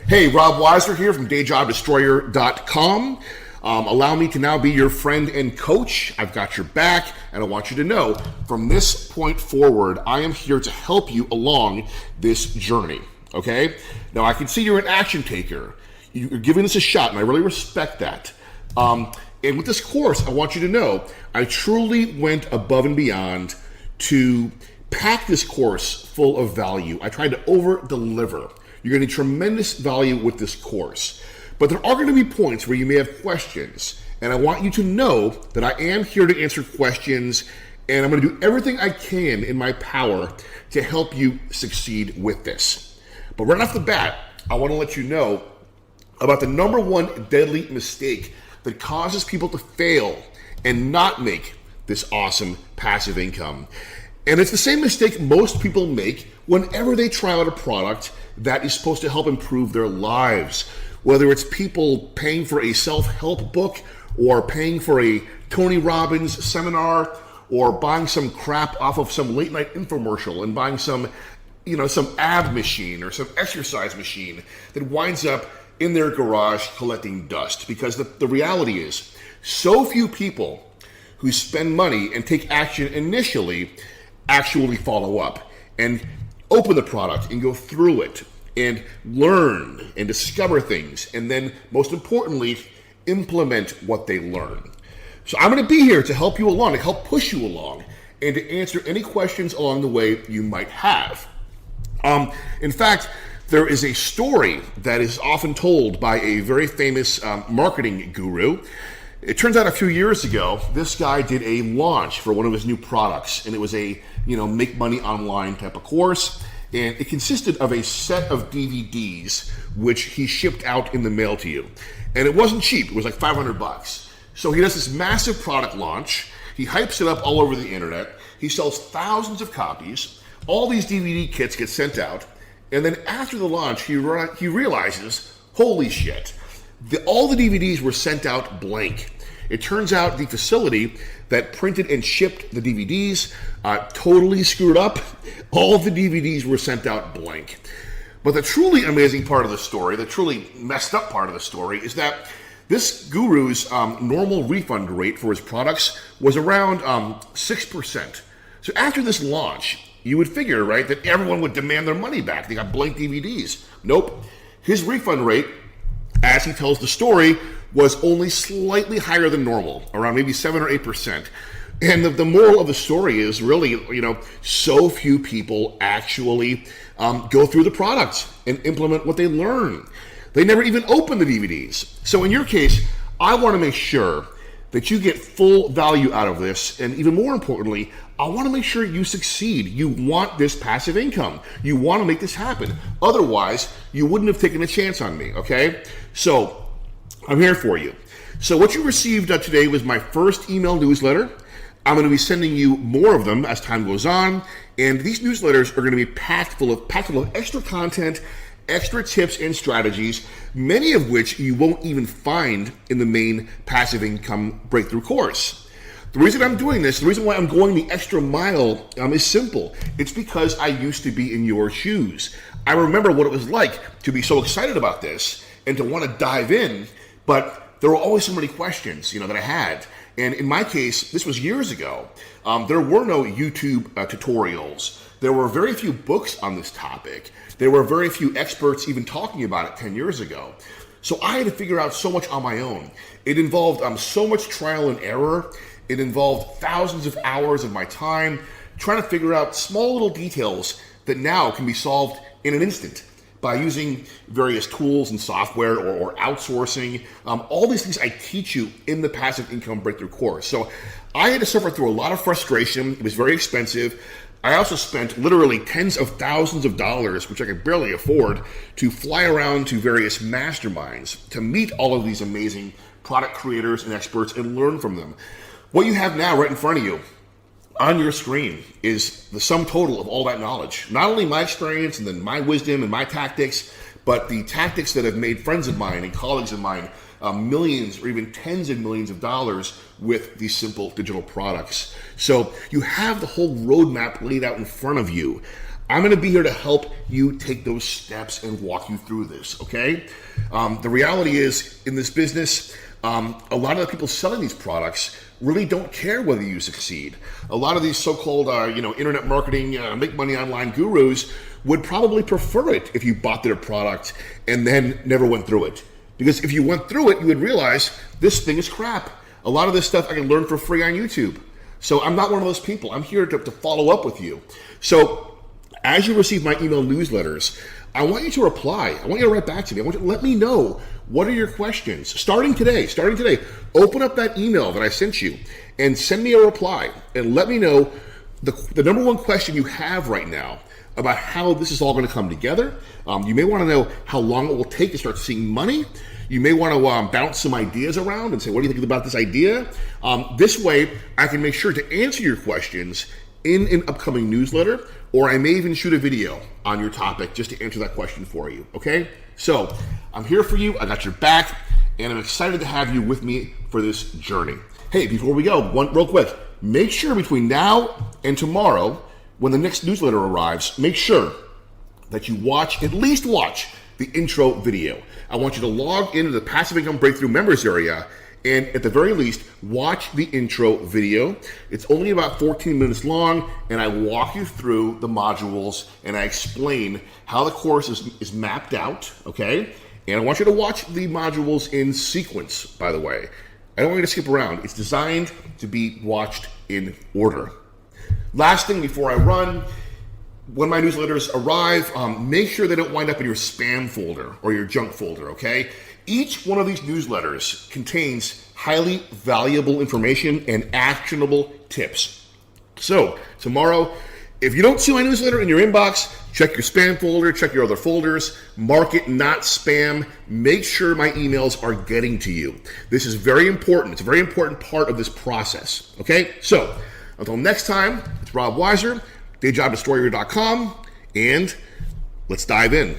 Hey, Rob Weiser here from DayJobDestroyer.com. Allow me to now be your friend and coach. I've got your back, and I want you to know from this point forward, I am here to help you along this journey, okay? Now, I can see you're an action taker. You're giving this a shot, and I really respect that. And with this course, I want you to know I truly went above and beyond to pack this course full of value. I tried to over-deliver. You're going to get tremendous value with this course. But there are going to be points where you may have questions. And I want you to know that I am here to answer questions, and I'm going to do everything I can in my power to help you succeed with this. But right off the bat, I want to let you know about the number one deadly mistake that causes people to fail and not make this awesome passive income. And it's the same mistake most people make whenever they try out a product that is supposed to help improve their lives. Whether it's people paying for a self-help book or paying for a Tony Robbins seminar or buying some crap off of some late night infomercial and buying some ab machine or some exercise machine that winds up in their garage collecting dust. Because the reality is, so few people who spend money and take action initially actually follow up and open the product and go through it and learn and discover things, and then most importantly, implement what they learn. So I'm going to be here to help you along, to help push you along, and to answer any questions along the way you might have. In fact, there is a story that is often told by a very famous marketing guru. It turns out a few years ago, this guy did a launch for one of his new products, and it was a make money online type of course, and it consisted of a set of DVDs which he shipped out in the mail to you. And it wasn't cheap, it was like $500. So he does this massive product launch, he hypes it up all over the internet, he sells thousands of copies, all these DVD kits get sent out, and then after the launch, he realizes, holy shit, all the DVDs were sent out blank. It turns out the facility that printed and shipped the DVDs totally screwed up. All of the DVDs were sent out blank. But the truly amazing part of the story, the truly messed up part of the story, is that this guru's normal refund rate for his products was around 6%. So after this launch, you would figure, right, that everyone would demand their money back. They got blank DVDs. Nope. His refund rate, as he tells the story, was only slightly higher than normal, around maybe 7 or 8%. And the moral of the story is really, so few people actually go through the products and implement what they learn. They never even open the DVDs. So in your case, I want to make sure that you get full value out of this, and even more importantly, I want to make sure you succeed. You want this passive income. You want to make this happen. Otherwise, you wouldn't have taken a chance on me, okay? So, I'm here for you. So what you received today was my first email newsletter. I'm going to be sending you more of them as time goes on, and these newsletters are going to be packed full of extra content, extra tips and strategies, many of which you won't even find in the main passive income breakthrough course. The reason I'm doing this, the reason why I'm going the extra mile is simple. It's because I used to be in your shoes. I remember what it was like to be so excited about this and to want to dive in, but there were always so many questions, that I had. And in my case, this was years ago. There were no YouTube tutorials. There were very few books on this topic. There were very few experts even talking about it 10 years ago. So I had to figure out so much on my own. It involved so much trial and error. It involved thousands of hours of my time trying to figure out small little details that now can be solved in an instant by using various tools and software or outsourcing. All these things I teach you in the Passive Income Breakthrough course. So I had to suffer through a lot of frustration. It was very expensive. I also spent literally tens of thousands of dollars, which I could barely afford, to fly around to various masterminds to meet all of these amazing product creators and experts and learn from them. What you have now right in front of you on your screen is the sum total of all that knowledge. Not only my experience and then my wisdom and my tactics, but the tactics that have made friends of mine and colleagues of mine millions or even tens of millions of dollars with these simple digital products. So you have the whole roadmap laid out in front of you. I'm going to be here to help you take those steps and walk you through this, okay? The reality is, in this business, a lot of the people selling these products really don't care whether you succeed. A lot of these so-called, internet marketing, make money online gurus would probably prefer it if you bought their product and then never went through it. Because if you went through it, you would realize this thing is crap. A lot of this stuff I can learn for free on YouTube. So I'm not one of those people. I'm here to follow up with you. So as you receive my email newsletters, I want you to reply. I want you to write back to me. I want you to let me know, what are your questions? Starting today, open up that email that I sent you and send me a reply and let me know the number one question you have right now about how this is all going to come together. You may want to know how long it will take to start seeing money. You may want to bounce some ideas around and say, what do you think about this idea? This way, I can make sure to answer your questions in an upcoming newsletter, or I may even shoot a video on your topic just to answer that question for you, okay? So I'm here for you, I got your back, and I'm excited to have you with me for this journey. Hey, before we go, one real quick, make sure between now and tomorrow, when the next newsletter arrives, make sure that you at least watch the intro video. I want you to log into the Passive Income Breakthrough members area and at the very least, watch the intro video. It's only about 14 minutes long, and I walk you through the modules and I explain how the course is mapped out, okay? And I want you to watch the modules in sequence, by the way. I don't want you to skip around. It's designed to be watched in order. Last thing before I run, when my newsletters arrive, make sure they don't wind up in your spam folder or your junk folder, okay? Each one of these newsletters contains highly valuable information and actionable tips. So tomorrow, if you don't see my newsletter in your inbox, check your spam folder, check your other folders, mark it not spam, make sure my emails are getting to you. This is very important. It's a very important part of this process, okay? So until next time, it's Rob Weiser, dayjobdestroyer.com, and let's dive in.